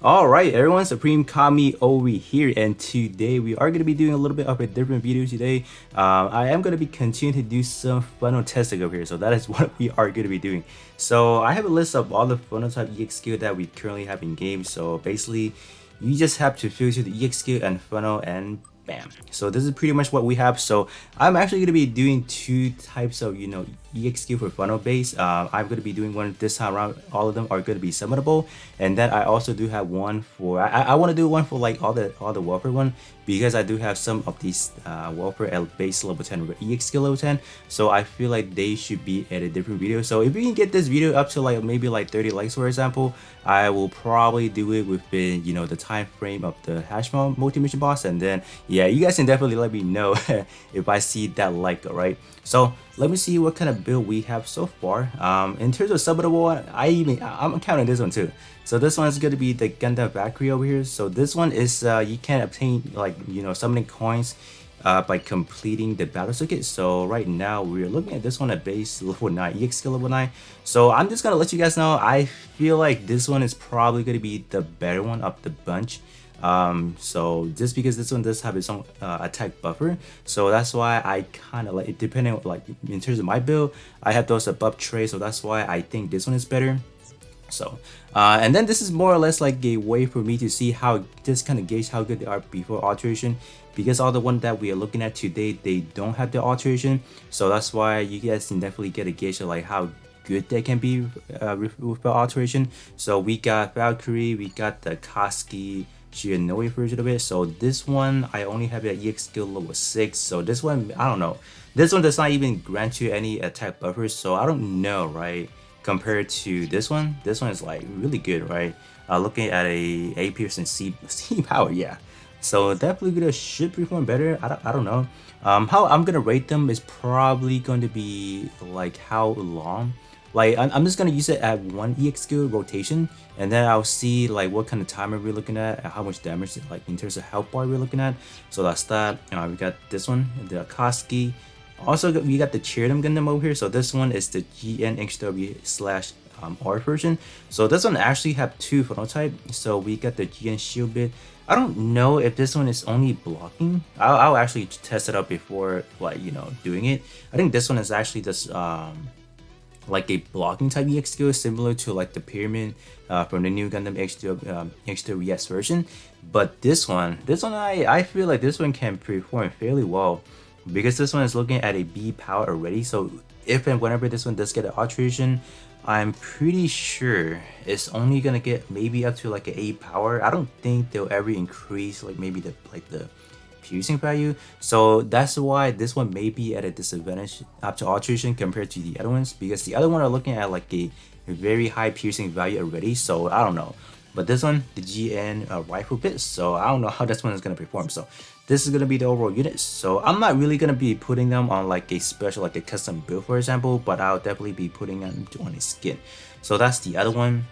Alright everyone, Supreme Kami over here, and today we are going to be doing a little bit of a different video today. I am going to be continuing to do some funnel testing over here, so that is what we are going to be doing. So I have a list of all the funnel type EX skill that we currently have in game, so basically you just have to filter the EX skill and funnel and bam. So this is pretty much what we have. So I'm actually going to be doing two types of EX skill for funnel base. I'm going to be doing one this time around. All of them are going to be summonable, and then I also do have one for I want to do one for like all the welfare one, because I do have some of these welfare at base level 10 EX skill level 10, so I feel like they should be at a different video. So if we can get this video up to like maybe like 30 likes for example, I will probably do it within the time frame of the hash multi-mission boss, and then yeah, you guys can definitely let me know if I see that like. Alright, so let me see what kind of build we have so far. In terms of summonable, I'm counting this one too. So this one is going to be the Gundam Battery over here. So this one is you can obtain like summoning coins by completing the battle circuit. So right now we're looking at this one at base level 9, EX skill level 9. So I'm just gonna let you guys know, I feel like this one is probably gonna be the better one of the bunch. So just because this one does have its own attack buffer, so that's why I kind of like it, depending on, like, in terms of my build, I have those above trays, so that's why I think this one is better. So and then this is more or less like a way for me to see how, just kind of gauge how good they are before alteration, because all the ones that we are looking at today, they don't have the alteration. So that's why you guys can definitely get a gauge of like how good they can be with alteration. So we got Valkyrie, we got the Akatsuki Shinoe version of it. So this one I only have an EX skill level 6, so this one, I don't know, this one does not even grant you any attack buffers, so I don't know, right? Compared to this one is like really good, right? Looking at a piercing C power, yeah, so definitely gonna should perform better. I don't know. How I'm gonna rate them is probably going to be like how long. Like I'm just gonna use it at one EX skill rotation, and then I'll see like what kind of timer we're looking at, and how much damage, like in terms of health bar, we're looking at. So that's that. We got this one, the Akatsuki. Also, we got the Cheering Gundam over here. So this one is the GN/R version. So this one actually have two phenotype. So we got the GN shield bit. I don't know if this one is only blocking. I'll actually test it out before, like, doing it. I think this one is actually just like a blocking type EX skill, similar to like the pyramid from the new Gundam X2 ES version. But this one I feel like this one can perform fairly well, because this one is looking at a B power already. So if and whenever this one does get an alteration, I'm pretty sure it's only gonna get maybe up to like an A power. I don't think they'll ever increase like maybe the piercing value. So that's why this one may be at a disadvantage up to alteration compared to the other ones, because the other one are looking at like a very high piercing value already. So I don't know. But this one, the GN rifle bit, so I don't know how this one is going to perform. So this is going to be the overall unit. So I'm not really going to be putting them on like a special, like a custom build for example, but I'll definitely be putting them on a skin. So that's the other one.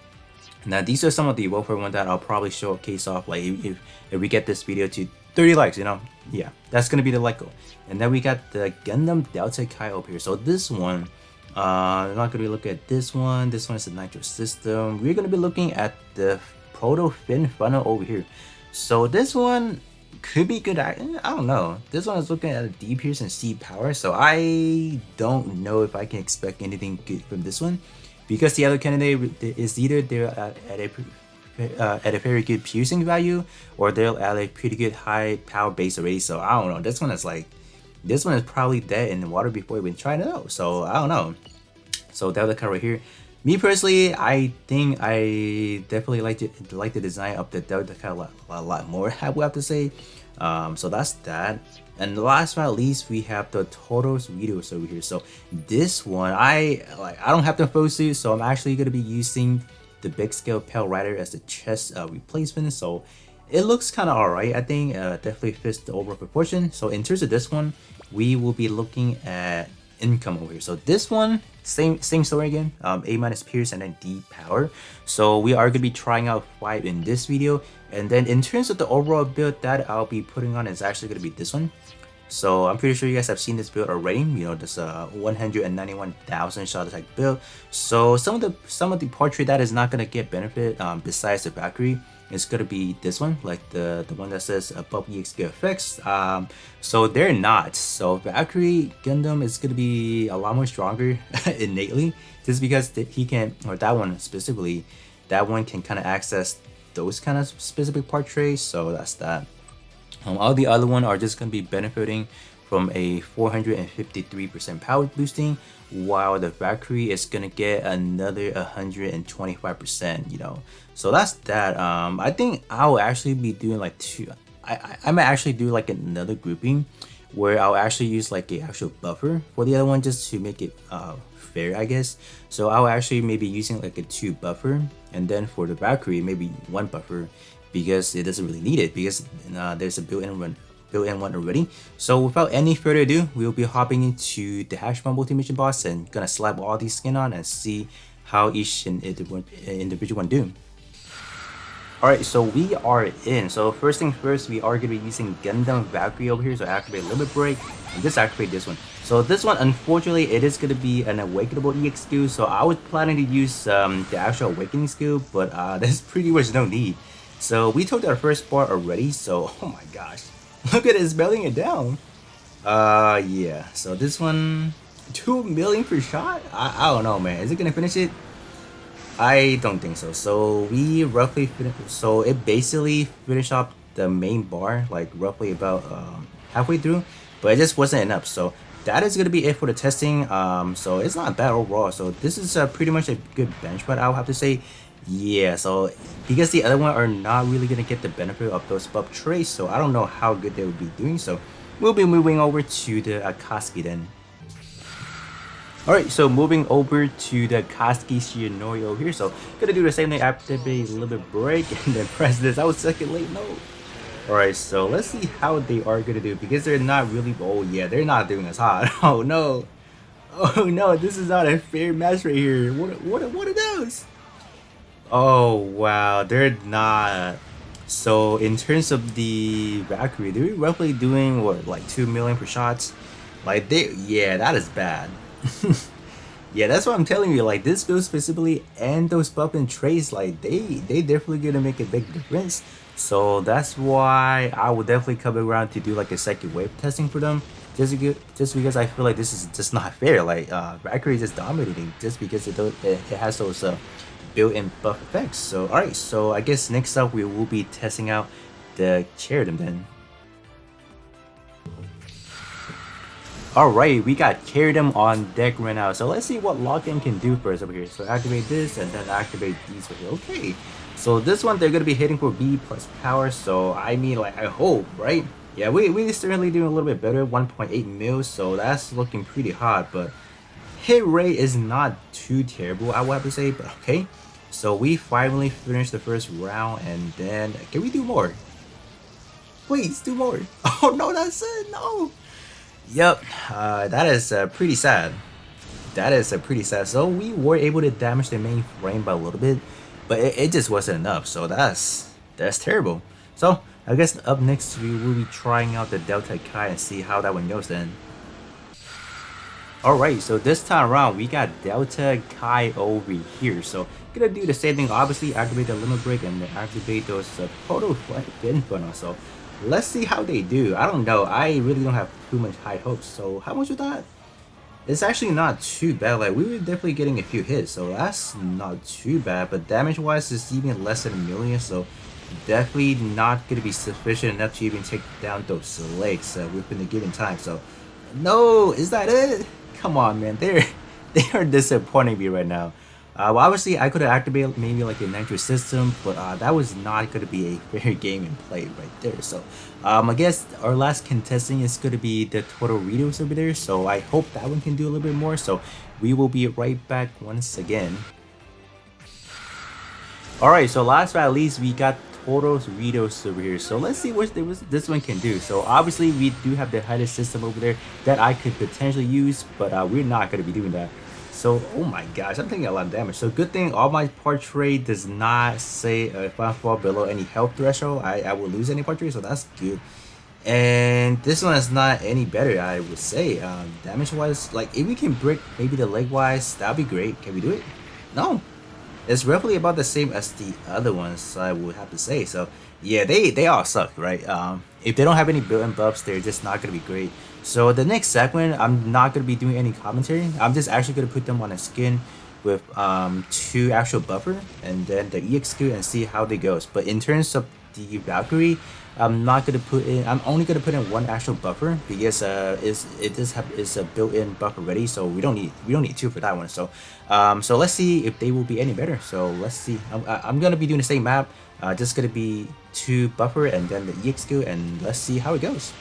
Now these are some of the welfare ones that I'll probably showcase off, like if we get this video to 30 likes, yeah, that's going to be the like goal. And then we got the Gundam Delta Kai over here. So this one, I'm not going to be looking at this one. This one is the nitro system. We're going to be looking at the proto fin funnel over here. So this one could be good. I don't know. This one is looking at a D piercing C power. So I don't know if I can expect anything good from this one, because the other candidate is either they're at a very good piercing value, or they're at a pretty good high power base already. So I don't know. This one is probably dead in the water before even trying it out. So I don't know. So Delta Kai right here. Me personally, I think I definitely like the design of the Delta Kai a lot more, I would have to say. So that's that. And last but not least, we have the Totos videos over here. So this one, I don't have the full suit, so I'm actually gonna be using the big scale Pale Rider as the chest replacement. So it looks kind of alright. I think definitely fits the overall proportion. So in terms of this one, we will be looking at income over here. So this one, same story again, A minus pierce and then D power. So we are going to be trying out 5 in this video, and then in terms of the overall build that I'll be putting on is actually going to be this one. So I'm pretty sure you guys have seen this build already. This 191,000 shot attack build. So some of the portrait that is not going to get benefit besides the Valkyrie it's gonna be this one, like the one that says above EXP effects. So they're not. So Valkyrie Gundam is gonna be a lot more stronger innately, just because he can, or that one specifically, that one can kind of access those kind of specific part trays. So that's that. All the other one are just gonna be benefiting from a 453% power boosting, while the Valkyrie is gonna get another 125%, you know. So that's that. I think I'll actually be doing like two. I might actually do like another grouping where I'll actually use like a actual buffer for the other one, just to make it fair, I guess. So I'll actually maybe using like a 2 buffer, and then for the Valkyrie maybe 1 buffer, because it doesn't really need it, because there's a built-in one already. So without any further ado, we'll be hopping into the Hashbomb multi-mission boss and gonna slap all these skin on and see how each individual one do. Alright, so we are in. So first thing first, we are going to be using Gundam Battery over here. So activate Limit Break and just activate this one. So this one, unfortunately, it is going to be an Awakenable EX skill. So I was planning to use the actual Awakening skill, but there's pretty much no need. So we took our first part already. So, oh my gosh. Look at it, it's melting it down. Yeah. So this one, 2 million per shot? I don't know, man. Is it going to finish it? I don't think so. So we roughly so it basically finished up the main bar, like roughly about halfway through, but it just wasn't enough. So that is gonna be it for the testing. So it's not bad overall. So this is pretty much a good benchmark, I'll have to say. Yeah. So because the other one are not really gonna get the benefit of those buff traits, so I don't know how good they would be doing. So we'll be moving over to the Akatsuki then. Alright, so moving over to the Akatsuki Shiranori over here. So gonna do the same thing, activate Limit Break and then press this. I was second late, no. Alright, so let's see how they are gonna do, because they're not really, oh yeah, they're not doing as hot. Oh no. Oh no, this is not a fair match right here. What are those? Oh wow, they're not. So in terms of the Valkyrie, they're roughly doing what, like 2 million per shots? Like yeah, that is bad. Yeah, that's what I'm telling you. Like this build specifically and those buff and traits, like they definitely gonna make a big difference. So that's why I would definitely come around to do like a second wave testing for them. Just because I feel like this is just not fair. Like Valkyrie is just dominating just because it has those built-in buff effects. So alright, so I guess next up we will be testing out the Cheering then. Alright, we got Cheering on deck right now. So let's see what Lock-in can do first over here. So activate this and then activate these over here. Okay. So this one they're gonna be hitting for B plus power. So I mean, like, I hope, right? Yeah, we certainly doing a little bit better, 1.8 mil, so that's looking pretty hot, but hit rate is not too terrible, I would have to say, but okay. So we finally finished the first round, and then can we do more? Please do more. Oh no, that's it. No. Yep, that is pretty sad. That is pretty sad. So we were able to damage the main frame by a little bit, but it just wasn't enough. So that's terrible. So I guess up next we will be trying out the Delta Kai and see how that one goes then. Alright, so this time around we got Delta Kai over here. So gonna do the same thing, obviously activate the Limit Break and then activate those Totos fin funnel. So let's see how they do. I don't know. I really don't have too much high hopes. So how much was that? It's actually not too bad. Like we were definitely getting a few hits, so that's not too bad. But damage wise, it's even less than 1 million. So definitely not gonna be sufficient enough to even take down those legs within the given time. So no, is that it? Come on, man. They are disappointing me right now. Well, obviously, I could have activated maybe like a nitro system, but that was not going to be a fair game in play right there. So, I guess our last contestant is going to be the Totos over there. So, I hope that one can do a little bit more. So, we will be right back once again. Alright, so last but not least, we got Totos over here. So, let's see what this one can do. So, obviously, we do have the highest system over there that I could potentially use, but we're not going to be doing that. So, oh my gosh, I'm taking a lot of damage. So, good thing all my part trade does not say if I fall below any health threshold, I will lose any part trade. So, that's good. And this one is not any better, I would say. Damage wise, like if we can break maybe the leg wise, that'd be great. Can we do it? No. It's roughly about the same as the other ones, I would have to say. So yeah, they all suck, right? If they don't have any built-in buffs, they're just not gonna be great. So the next segment, I'm not gonna be doing any commentary. I'm just actually gonna put them on a skin with 2 actual buffer and then the EXQ and see how they goes. But in terms of the Valkyrie, I'm not gonna put in. I'm only gonna put in 1 actual buffer because is a built-in buffer ready, so we don't need 2 for that one. So so let's see if they will be any better. So let's see. I'm gonna be doing the same map. Just gonna be 2 buffer and then the EXQ, and let's see how it goes.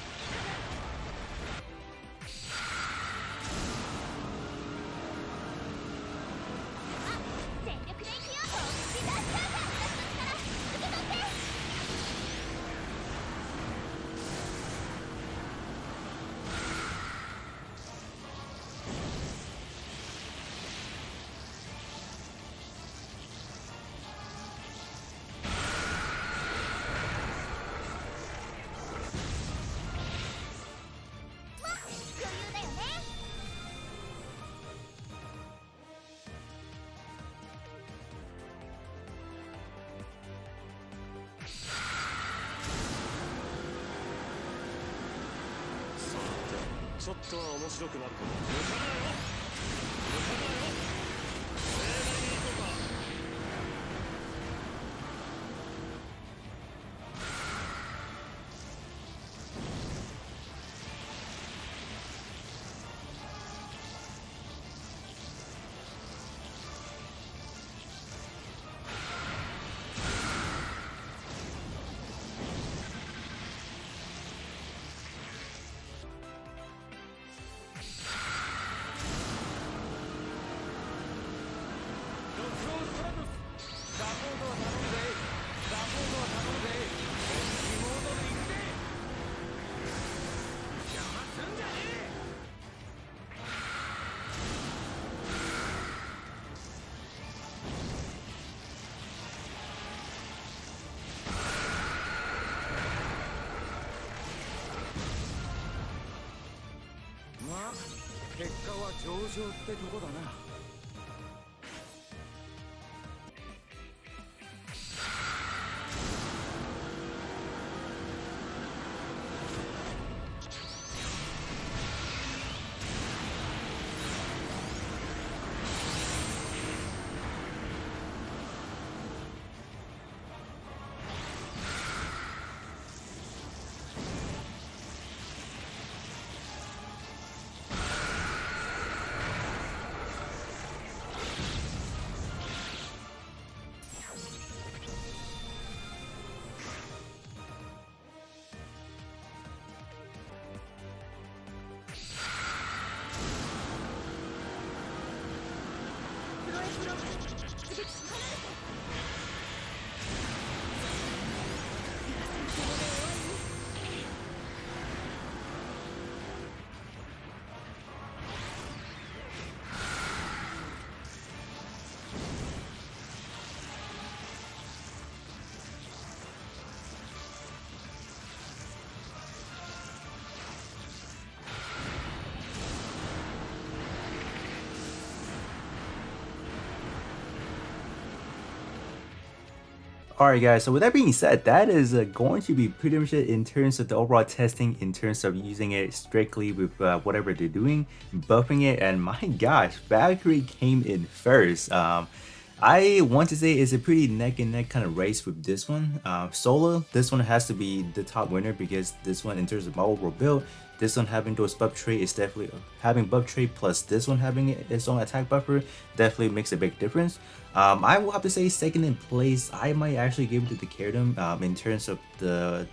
Alright guys, so with that being said, that is going to be pretty much it in terms of the overall testing, in terms of using it strictly with whatever they're doing, buffing it, and my gosh, Valkyrie came in first. I want to say it's a pretty neck and neck kind of race with this one. Solo, this one has to be the top winner because this one in terms of my overall build, this one having those buff trait is definitely having buff trait plus this one having its own attack buffer definitely makes a big difference. I will have to say second in place, I might actually give it to the Kingdom in terms of the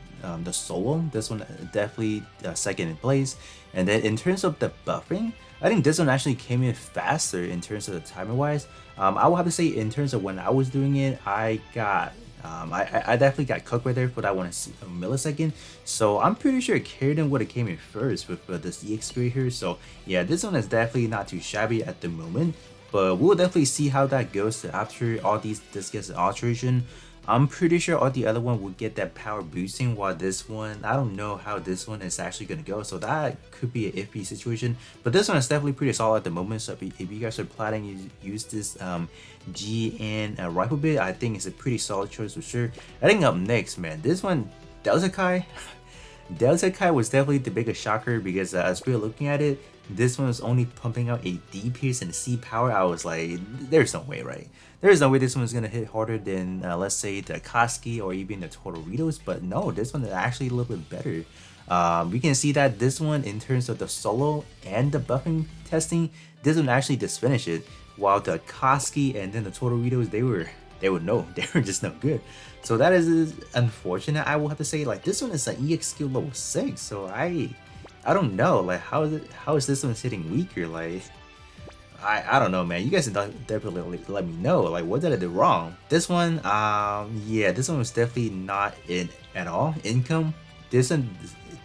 solo. This one definitely second in place, and then in terms of the buffing, I think this one actually came in faster in terms of the timer wise. I will have to say in terms of when I was doing it, I got I definitely got cooked right there for that 1 millisecond. So I'm pretty sure Kingdom would have came in first with this EX right here. So yeah, this one is definitely not too shabby at the moment. But we'll definitely see how that goes after all this gets alteration. I'm pretty sure all the other one will get that power boosting, while this one, I don't know how this one is actually gonna go. So that could be an iffy situation. But this one is definitely pretty solid at the moment. So if you guys are planning to use this GN rifle bit, I think it's a pretty solid choice for sure. I think up next, man, this one, Delta Kai. Delta Kai was definitely the biggest shocker because as we were looking at it, this one was only pumping out a D pierce and C power. I was like, there's no way, right? There's no way this one's gonna hit harder than let's say the Akatsuki or even the Totos, but no, this one is actually a little bit better. We can see that this one, in terms of the solo and the buffing testing, this one actually just finished it, while the Akatsuki and then the Totos, they were no, they were just no good. So that is unfortunate. I will have to say, like, this one is an EX skill level 6, so I don't know, like, how is this one hitting weaker? Like, I don't know, man. You guys definitely let me know, like, what did I do wrong? This one, yeah, this one was definitely not in at all income. This one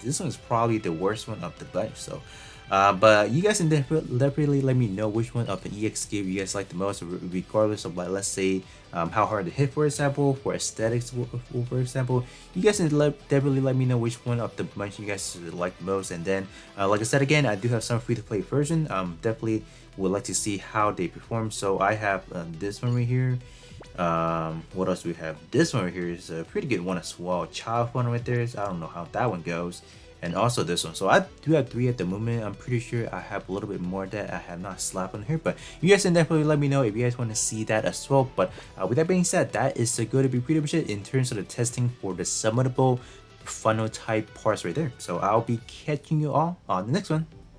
is probably the worst one of the bunch. So but you guys can definitely let me know which one of the EX skill you guys like the most, regardless of, like, let's say how hard to hit, for example, for aesthetics, for example. You guys can definitely let me know which one of the bunch you guys like most. And then like I said again, I do have some free-to-play version. Definitely would like to see how they perform. So I have this one right here. What else do we have? This one right here is a pretty good one as well. Child one right there. So I don't know how that one goes. And also this one. So I do have 3 at the moment. I'm pretty sure I have a little bit more that I have not slapped on here, but you guys can definitely let me know if you guys want to see that as well. But with that being said, that is going to be pretty much it in terms of the testing for the summonable funnel type parts right there. So I'll be catching you all on the next one.